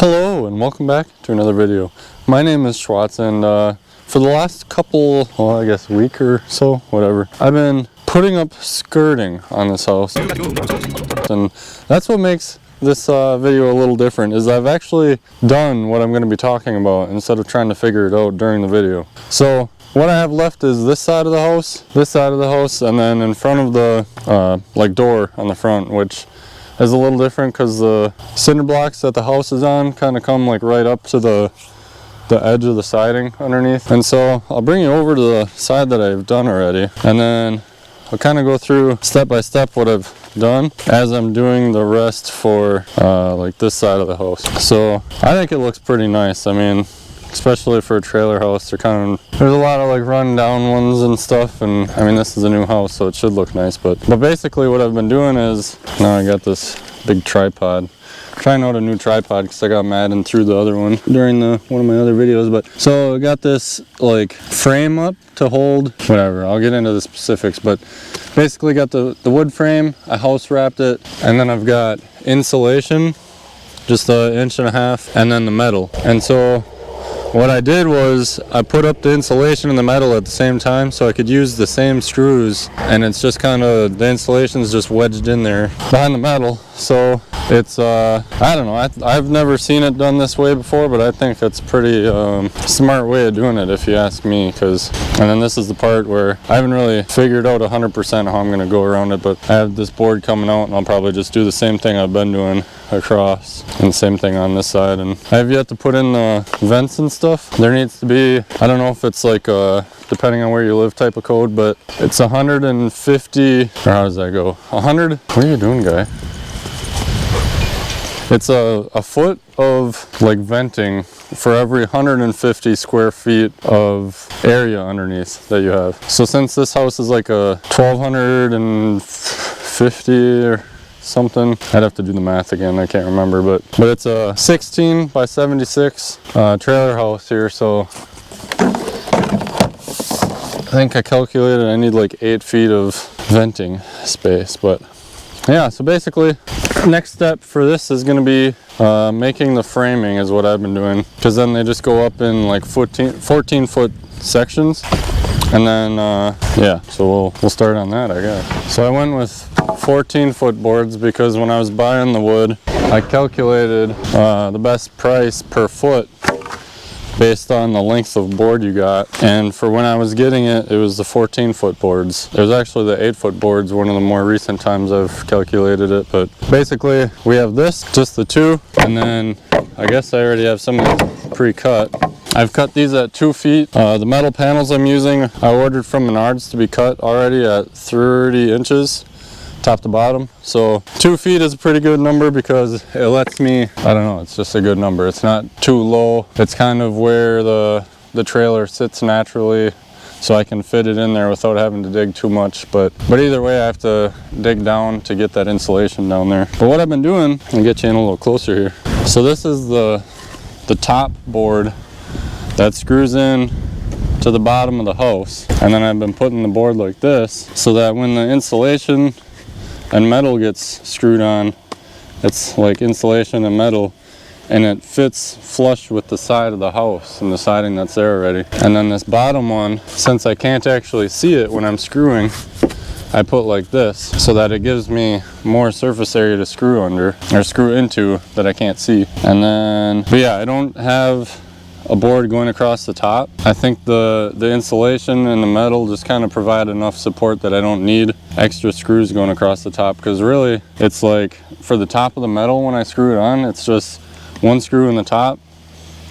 Hello and welcome back to another video. My name is Schwartz, and for the last couple, well, I guess week or so, whatever, I've been putting up skirting on this house, and that's what makes this video a little different, is I've actually done what I'm going to be talking about instead of trying to figure it out during the video. So what I have left is this side of the house, and then in front of the like door on the front, which is a little different because the cinder blocks that the house is on kind of come like right up to the edge of the siding underneath. And so I'll bring you over to the side that I've done already, and then I'll kind of go through step by step what I've done as I'm doing the rest for like this side of the house. So I think it looks pretty nice. I mean, especially for a trailer house, there's a lot of like run down ones and stuff, and I mean, this is a new house, so it should look nice. But basically what I've been doing is, now I got this big tripod, trying out a new tripod because I got mad and threw the other one during one of my other videos. But so I got this like frame up to hold whatever, I'll get into the specifics, but basically got the wood frame, I house wrapped it, and then I've got insulation, just 1.5 inches, and then the metal. And so what I did was I put up the insulation and the metal at the same time so I could use the same screws, and it's just kind of, the insulation's just wedged in there behind the metal. So it's I don't know, I've never seen it done this way before, but I think it's pretty smart way of doing it if you ask me. And then this is the part where I haven't really figured out 100% how I'm going to go around it, but I have this board coming out and I'll probably just do the same thing I've been doing across, and same thing on this side. And I have yet to put in the vents and stuff. There needs to be, I don't know if it's like depending on where you live type of code, but it's 150, or how does that go, 100, what are you doing, guy? It's a foot of like venting for every 150 square feet of area underneath that you have. So since this house is like a 1250 or something, I'd have to do the math again, I can't remember, but it's a 16 by 76 trailer house here. So I think I calculated I need like 8 feet of venting space. But yeah, so basically next step for this is going to be making the framing is what I've been doing, because then they just go up in like 14 foot sections. And then yeah, so we'll start on that, I guess. So I went with 14-foot boards because when I was buying the wood, I calculated the best price per foot based on the length of board you got. And for when I was getting it, it was the 14-foot boards. It was actually the 8-foot boards one of the more recent times I've calculated it. But basically we have this, just the two, and then I guess I already have some of these pre-cut. I've cut these at 2 feet. The metal panels I'm using, I ordered from Menards to be cut already at 30 inches, top to bottom. So 2 feet is a pretty good number because it lets me, I don't know, it's just a good number. It's not too low. It's kind of where the trailer sits naturally, so I can fit it in there without having to dig too much. But either way, I have to dig down to get that insulation down there. But what I've been doing, I'll get you in a little closer here. So this is the top board that screws in to the bottom of the house, and then I've been putting the board like this so that when the insulation and metal gets screwed on, it's like insulation and metal, and it fits flush with the side of the house and the siding that's there already. And then this bottom one, since I can't actually see it when I'm screwing, I put like this so that it gives me more surface area to screw under or screw into that I can't see. And then, but yeah, I don't have a board going across the top. I think the insulation and the metal just kind of provide enough support that I don't need extra screws going across the top, because really it's like for the top of the metal, when I screw it on, it's just one screw in the top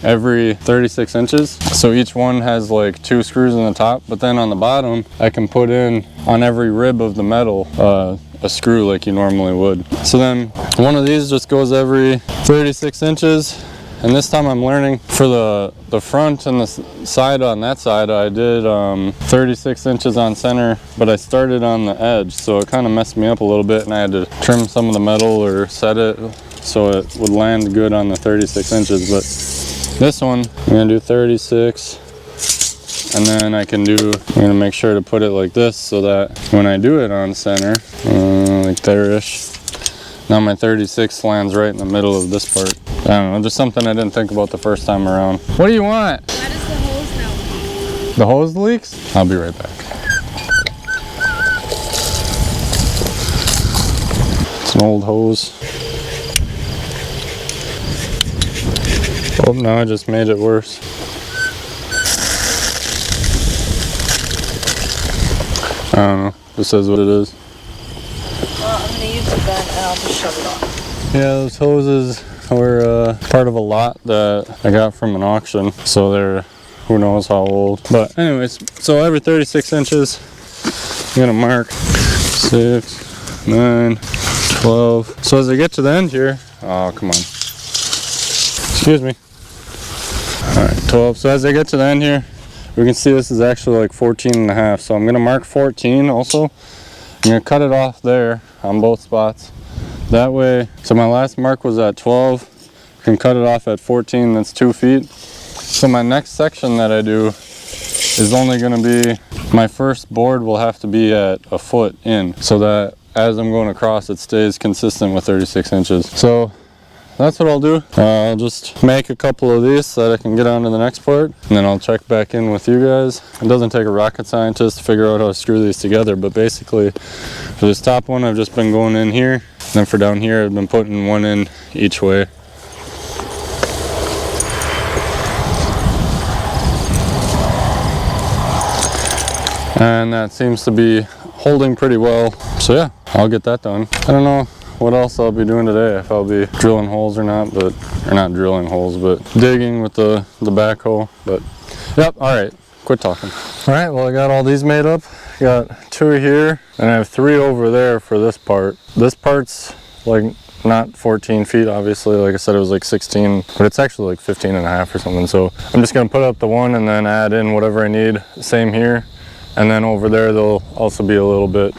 every 36 inches. So each one has like 2 screws in the top, but then on the bottom I can put in on every rib of the metal a screw like you normally would. So then one of these just goes every 36 inches. And this time I'm learning for the front and the side. On that side I did 36 inches on center, but I started on the edge, so it kind of messed me up a little bit, and I had to trim some of the metal or set it so it would land good on the 36 inches. But this one I'm going to do 36, and then I'm going to make sure to put it like this so that when I do it on center, like there-ish, now my 36 lands right in the middle of this part. I don't know, just something I didn't think about the first time around. What do you want? Why does the hose now leak? The hose leaks? I'll be right back. It's an old hose. Oh, no, I just made it worse. I don't know. This is what it is. Well, I'm gonna use it then and I'll just shut it off. Yeah, those hoses were part of a lot that I got from an auction. So they're who knows how old. But anyways, so every 36 inches, I'm gonna mark 6, 9, 12. So as I get to the end here, oh, come on. Excuse me. All right, 12. So as I get to the end here, we can see this is actually like 14 and a half. So I'm gonna mark 14 also. I'm gonna cut it off there on both spots. That way, so my last mark was at 12. I can cut it off at 14, that's 2 feet. So my next section that I do is only gonna be, my first board will have to be at a foot in so that as I'm going across, it stays consistent with 36 inches. So that's what I'll do. I'll just make a couple of these so that I can get on to the next part, and then I'll check back in with you guys. It doesn't take a rocket scientist to figure out how to screw these together, but basically for this top one, I've just been going in here, and then for down here, I've been putting one in each way. And that seems to be holding pretty well. So yeah, I'll get that done. I don't know what else I'll be doing today, if I'll be drilling holes or not, or not drilling holes, but digging with the backhoe. But yep, all right, quit talking. All right, well, I got all these made up. Got 2 here, and I have 3 over there for this part. This part's like not 14 feet, obviously. Like I said, it was like 16, but it's actually like 15 and a half or something. So I'm just gonna put up the one and then add in whatever I need. Same here. And then over there, there'll also be a little bit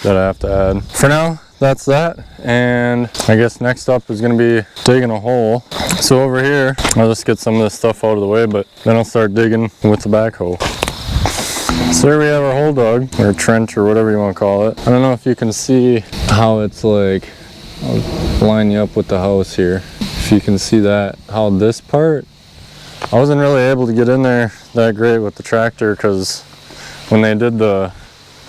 that I have to add. For now, that's that. And I guess next up is gonna be digging a hole. So over here, I'll just get some of this stuff out of the way, but then I'll start digging with the backhoe. So here we have our hole dug, or trench, or whatever you want to call it. I don't know if you can see how it's like, I'll line you up with the house here. If you can see that, how this part, I wasn't really able to get in there that great with the tractor, because when they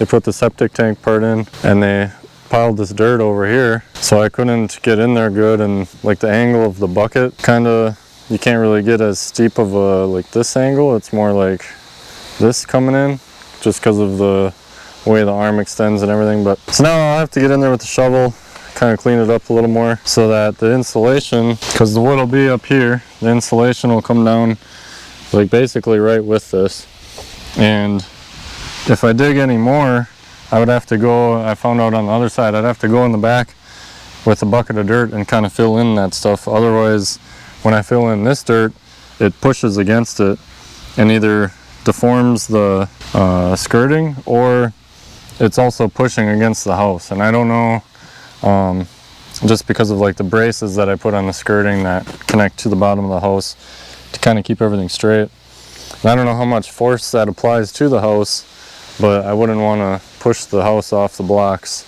put the septic tank part in and they piled this dirt over here, so I couldn't get in there good, and like the angle of the bucket, kind of, you can't really get as steep of a, like this angle. It's more like this coming in, just because of the way the arm extends and everything. But so now I'll have to get in there with the shovel, kind of clean it up a little more, so that the insulation, because the wood will be up here, the insulation will come down like basically right with this. And if I dig any more, I would have to go, I found out on the other side, I'd have to go in the back with a bucket of dirt and kind of fill in that stuff. Otherwise, when I fill in this dirt, it pushes against it and either deforms the skirting, or it's also pushing against the house. And I don't know, just because of like the braces that I put on the skirting that connect to the bottom of the house to kind of keep everything straight. And I don't know how much force that applies to the house, but I wouldn't want to push the house off the blocks,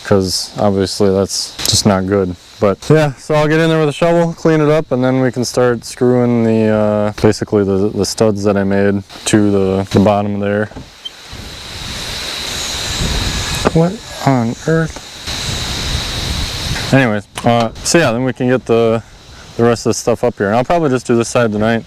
because obviously that's just not good. But yeah, so I'll get in there with a shovel, clean it up, and then we can start screwing the basically the studs that I made to the bottom there. What on earth? Anyways, so yeah, then we can get the rest of the stuff up here. And I'll probably just do this side tonight,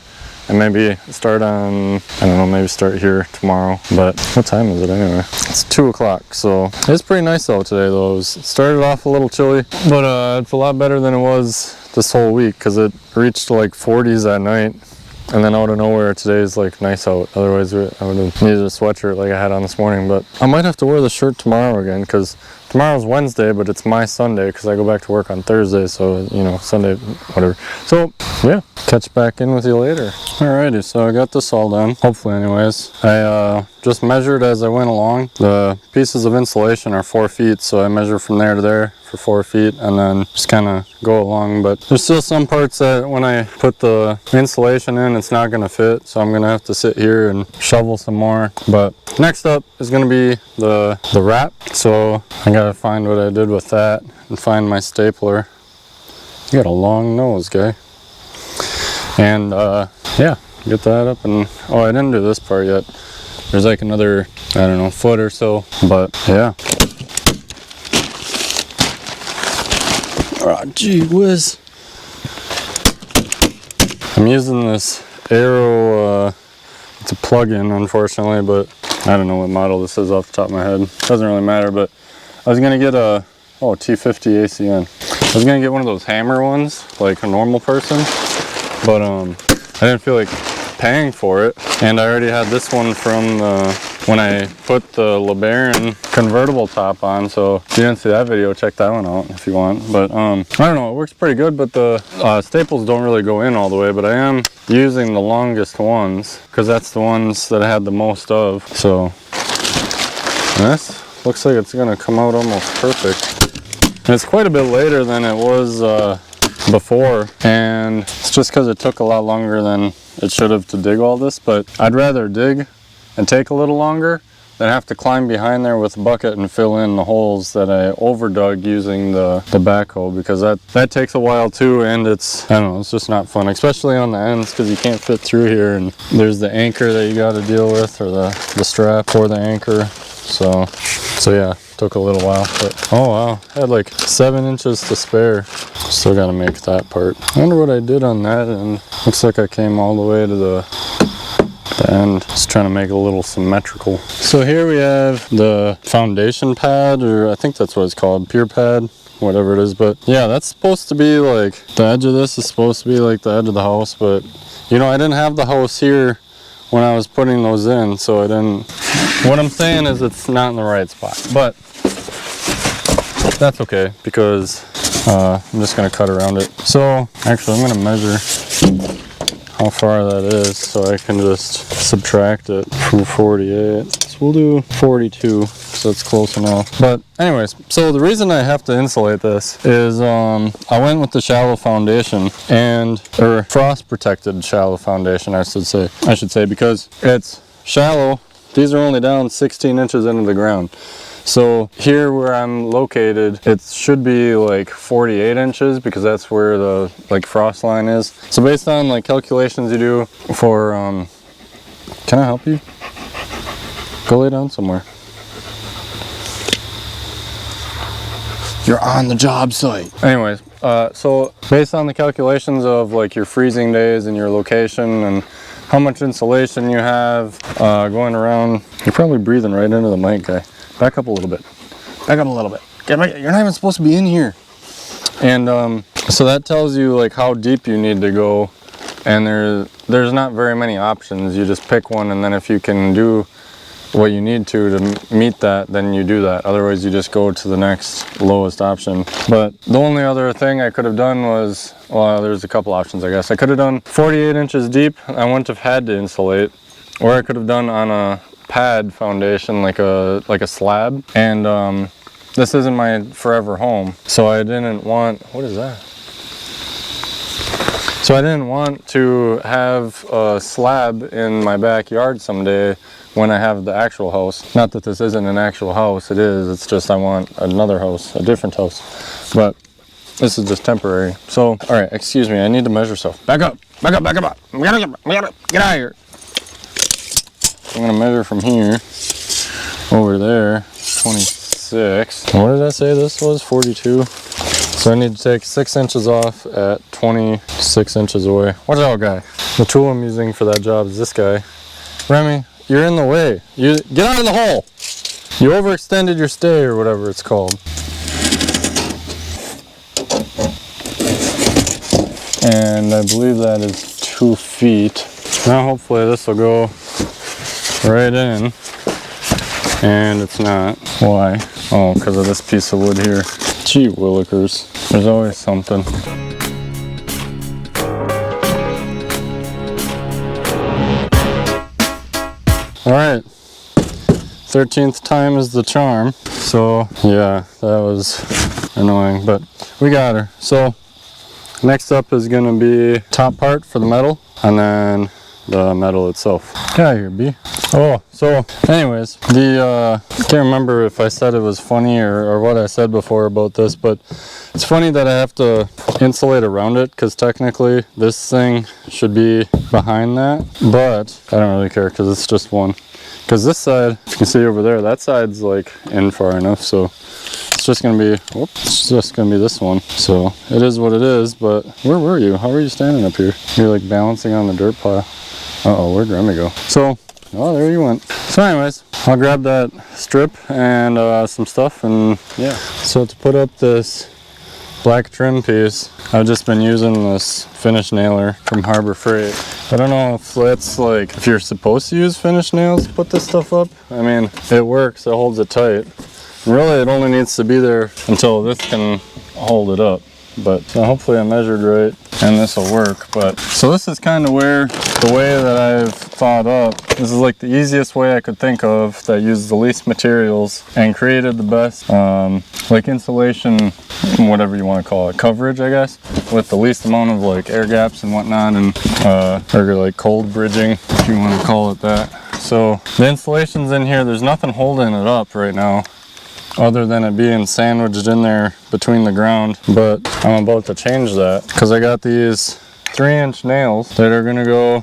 and maybe start on, I don't know, maybe start here tomorrow. But what time is it anyway? It's 2 o'clock, so it's pretty nice out today though. It started off a little chilly, but it's a lot better than it was this whole week, because it reached like 40s at night, and then out of nowhere today's like nice out. Otherwise I would have needed a sweatshirt like I had on this morning. But I might have to wear the shirt tomorrow again, because tomorrow's Wednesday, but it's my Sunday, because I go back to work on Thursday, so you know, Sunday, whatever. So yeah, catch back in with you later. Alrighty, so I got this all done, hopefully anyways. I just measured as I went along. The pieces of insulation are 4 feet, so I measure from there to there for 4 feet, and then just kind of go along. But there's still some parts that when I put the insulation in, it's not going to fit, so I'm going to have to sit here and shovel some more. But next up is going to be the wrap, so I got to find what I did with that and find my stapler. You got a long nose, guy. And yeah, get that up. And oh, I didn't do this part yet. There's like another, I don't know, foot or so, but yeah. Oh, gee whiz. I'm using this Arrow, it's a plug-in unfortunately, but I don't know what model this is off the top of my head. Doesn't really matter, but I was gonna get a, oh, T50 ACN. I was gonna get one of those hammer ones, like a normal person, but I didn't feel like paying for it. And I already had this one from when I put the LeBaron convertible top on, so if you didn't see that video, check that one out if you want. But I don't know, it works pretty good, but the staples don't really go in all the way, but I am using the longest ones because that's the ones that I had the most of. So this looks like it's gonna come out almost perfect. And it's quite a bit later than it was before, and it's just because it took a lot longer than it should have to dig all this, but I'd rather dig and take a little longer than have to climb behind there with a bucket and fill in the holes that I overdug using the backhoe, because that takes a while too, and it's, I don't know, it's just not fun, especially on the ends because you can't fit through here, and there's the anchor that you got to deal with, or the strap for the anchor. So yeah, took a little while, but oh wow, I had like 7 inches to spare. Still got to make that part. I wonder what I did on that, and looks like I came all the way to the end, just trying to make it a little symmetrical. So here we have the foundation pad, or I think that's what it's called, pier pad, whatever it is. But yeah, that's supposed to be like, the edge of this is supposed to be like the edge of the house, but you know, I didn't have the house here when I was putting those in, so I didn't, what I'm saying is it's not in the right spot, but that's okay because I'm just gonna cut around it. So actually I'm gonna measure how far that is so I can just subtract it from 48. So we'll do 42, so it's close enough. But anyways, so the reason I have to insulate this is I went with the shallow foundation, or frost protected shallow foundation I should say, because it's shallow. These are only down 16 inches into the ground. So here where I'm located, it should be like 48 inches because that's where the like frost line is. So based on like calculations you do for, can I help you? Go lay down somewhere. You're on the job site. Anyways, so based on the calculations of like your freezing days and your location and how much insulation you have going around, you're probably breathing right into the mic, guy. Back up a little bit. Back up a little bit. You're not even supposed to be in here. And so that tells you like how deep you need to go. And there's not very many options. You just pick one, and then if you can do what you need to meet that, then you do that. Otherwise you just go to the next lowest option. But the only other thing I could have done was, well, there's a couple options I guess. I could have done 48 inches deep. I wouldn't have had to insulate. Or I could have done on a pad foundation, like a slab. And this isn't my forever home, so I didn't want, what is that? So I didn't want to have a slab in my backyard someday when I have the actual house. Not that this isn't an actual house, it is, it's just I want another house, a different house. But this is just temporary. So, all right, excuse me, I need to measure stuff. Back up, back up, back up. Get out of here. I'm gonna measure from here over there, 26. What did I say this was, 42? So I need to take 6 inches off at 26 inches away. Watch out, guy. The tool I'm using for that job is this guy. Remy, you're in the way. You get out of the hole. You overextended your stay or whatever it's called. And I believe that is 2 feet. Now hopefully this will go right in, and it's not. Why? Oh, because of this piece of wood here. Gee willikers, there's always something. All right, 13th time is the charm. So yeah, that was annoying, but we got her. So next up is gonna be top part for the metal, and then the metal itself. Get out of here, B. Oh, so anyways, I can't remember if I said it was funny or what I said before about this, but it's funny that I have to insulate around it because technically this thing should be behind that, but I don't really care because it's just one. Because this side, if you can see over there, that side's like in far enough, so it's just gonna be, it's just gonna be this one. So it is what it is, but where were you? How were you standing up here? You're like balancing on the dirt pile. Uh-oh, where'd Remy go? So, oh, there you went. So anyways, I'll grab that strip and some stuff, and yeah. So to put up this black trim piece, I've just been using this finish nailer from Harbor Freight. I don't know if that's like, if you're supposed to use finish nails to put this stuff up. I mean, it works, it holds it tight. Really, it only needs to be there until this can hold it up. But so hopefully I measured right and this will work. But so this is kind of where the way that I've thought up, this is like the easiest way I could think of that used the least materials and created the best like insulation, whatever you want to call it, coverage, I guess, with the least amount of like air gaps and whatnot, and or like cold bridging, if you want to call it that. So the insulation's in here, there's nothing holding it up right now other than it being sandwiched in there between the ground, but I'm about to change that because I got these 3-inch nails that are gonna go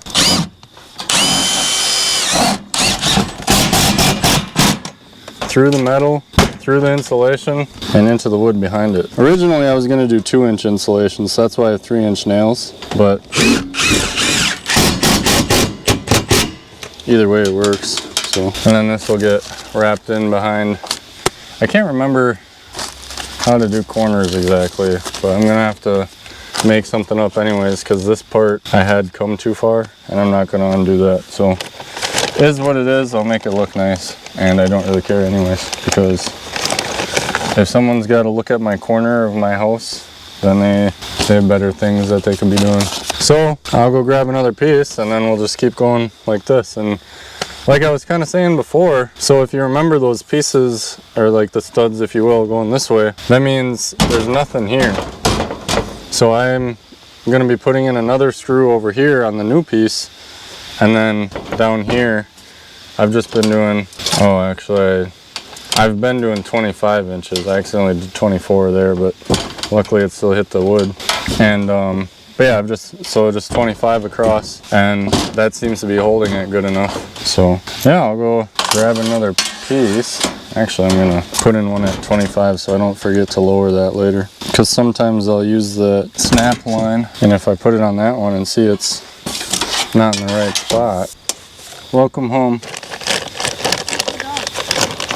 through the metal, through the insulation, and into the wood behind it. Originally I was gonna do 2-inch insulation, so that's why I have 3-inch nails, but either way it works. So, and then this will get wrapped in behind. I can't remember how to do corners exactly, but I'm gonna have to make something up anyways because this part I had come too far and I'm not gonna undo that. So it is what it is. I'll make it look nice and I don't really care anyways, because if someone's got to look at my corner of my house, then they have better things that they could be doing. So I'll go grab another piece and then we'll just keep going like this. And like I was kind of saying before, so if you remember those pieces, or like the studs if you will, going this way, that means there's nothing here. So I'm going to be putting in another screw over here on the new piece, and then down here I've just been doing, oh actually I've been doing 25 inches. I accidentally did 24 there, but luckily it still hit the wood. And but yeah, just 25 across, and that seems to be holding it good enough. So yeah, I'll go grab another piece. Actually, I'm gonna put in one at 25 so I don't forget to lower that later, because sometimes I'll use the snap line, and if I put it on that one and see it's not in the right spot. Welcome home.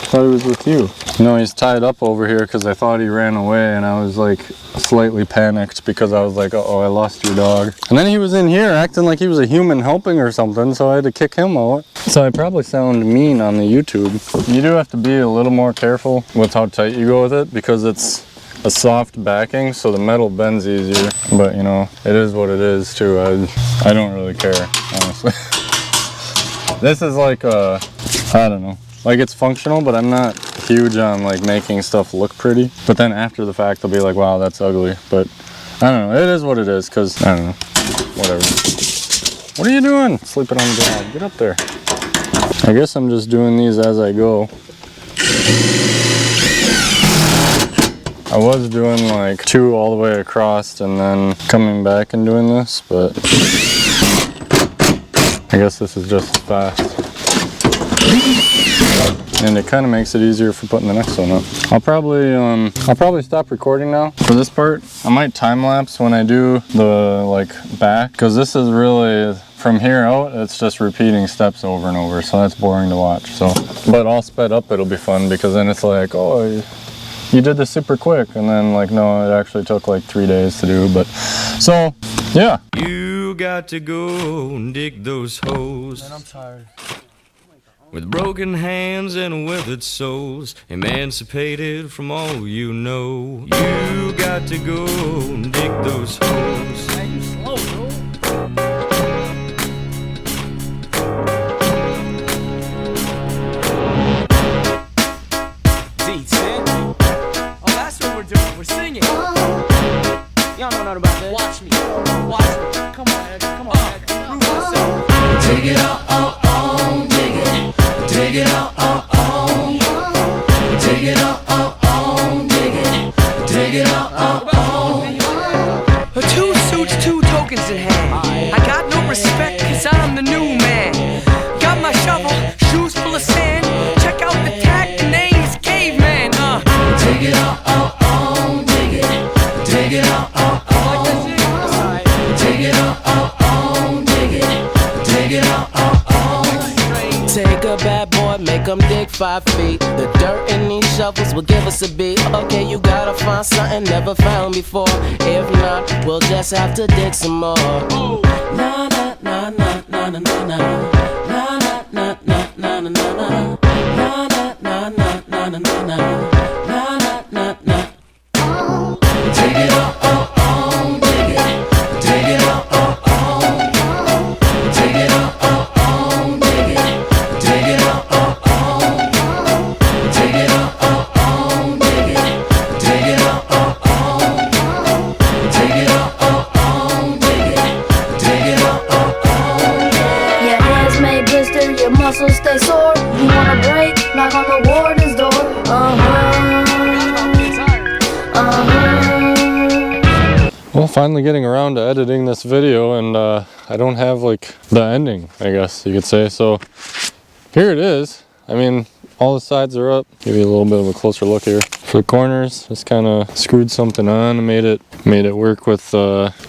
Thought he was with you. No, he's tied up over here because I thought he ran away, and I was like slightly panicked because I was like, uh-oh, I lost your dog. And then he was in here acting like he was a human helping or something, so I had to kick him out. So I probably sound mean on the YouTube. You do have to be a little more careful with how tight you go with it because it's a soft backing, so the metal bends easier. But you know, it is what it is too. I don't really care, honestly. This is like I don't know. Like, it's functional, but I'm not huge on like making stuff look pretty. But then after the fact, they'll be like, wow, that's ugly. But I don't know, it is what it is, because I don't know, whatever. What are you doing? Sleeping on the ground, get up there. I guess I'm just doing these as I go. I was doing like 2 all the way across and then coming back and doing this, but I guess this is just as fast. And it kind of makes it easier for putting the next one up. I'll probably stop recording now for this part. I might time lapse when I do the like back, because this is really from here out, it's just repeating steps over and over, so that's boring to watch. So, but all sped up, it'll be fun, because then it's like, oh, you did this super quick, and then like, no, it actually took like 3 days to do. But so yeah, you got to go and dig those holes. Man, I'm tired. With broken hands and withered souls, emancipated from all you know. You got to go and dig those holes. Man, you slow, bro. D10. Oh, that's what we're doing. We're singing. Y'all know nothing about that. Watch me. Watch me. Come on, Ed. Come on, Ed. Prove myself. Dig it on, dig it. Dig it on. Dig it on, dig it. Dig it on. 2 suits, 2 tokens in hand. I got no respect cause I'm the new man. Got my shovel, shoes full of sand. Check out the tag, the name's Caveman. Dig it on, dig it. Dig it on. Dig it on, dig it. Dig it on. Take a bad boy, make him dig 5 feet. The dirt in these shovels will give us a beat. Okay, you gotta find something never found before. If not, we'll just have to dig some more. Na na na na na na na na. Na na na na na na na na. Na na na na na na na na. Na na na na. Dig it on, dig it. Dig it on. Dig it on, dig it. Dig it on. Dig it on, dig it. Dig it on. Dig it on, dig it. Dig it on. Your hands may blister, your muscles stay sore. You wanna break, knock on the warden's door. Well, finally getting around to editing this video, and I don't have like the ending, I guess you could say. So here it is. I mean, all the sides are up. Give you a little bit of a closer look here. For the corners, just kind of screwed something on and made it work with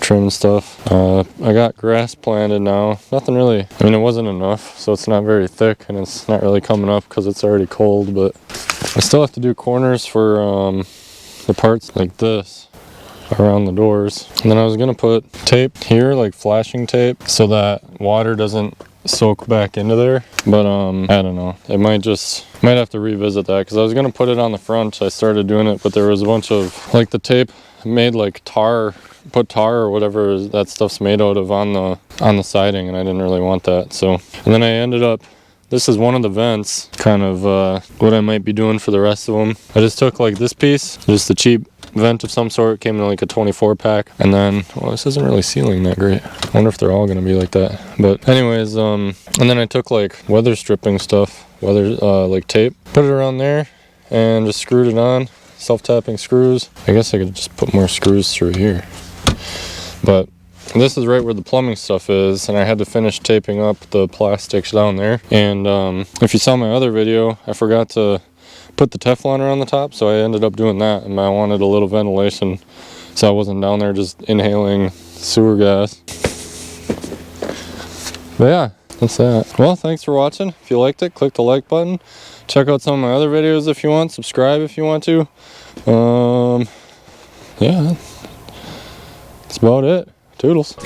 trim and stuff. I got grass planted now. Nothing really, I mean, it wasn't enough, so it's not very thick and it's not really coming up because it's already cold, but I still have to do corners for the parts like this around the doors. And then I was gonna put tape here, like flashing tape, so that water doesn't soak back into there, but I don't know, it might have to revisit that, because I was gonna put it on the front. I started doing it, but there was a bunch of like the tape made like put tar or whatever that stuff's made out of on the siding, and I didn't really want that. So, and then I ended up, this is one of the vents, kind of what I might be doing for the rest of them. I just took like this piece, just a cheap vent of some sort, came in like a 24 pack, and then, well, this isn't really sealing that great. I wonder if they're all gonna be like that. But anyways, and then I took like weather stripping stuff, like tape, put it around there, and just screwed it on, self-tapping screws. I guess I could just put more screws through here, but this is right where the plumbing stuff is, and I had to finish taping up the plastics down there. And if you saw my other video, I forgot to put the Teflon around the top, so I ended up doing that, and I wanted a little ventilation so I wasn't down there just inhaling sewer gas. But yeah, that's that. Well, thanks for watching. If you liked it, click the like button. Check out some of my other videos if you want. Subscribe if you want to. Yeah, that's about it. Toodles.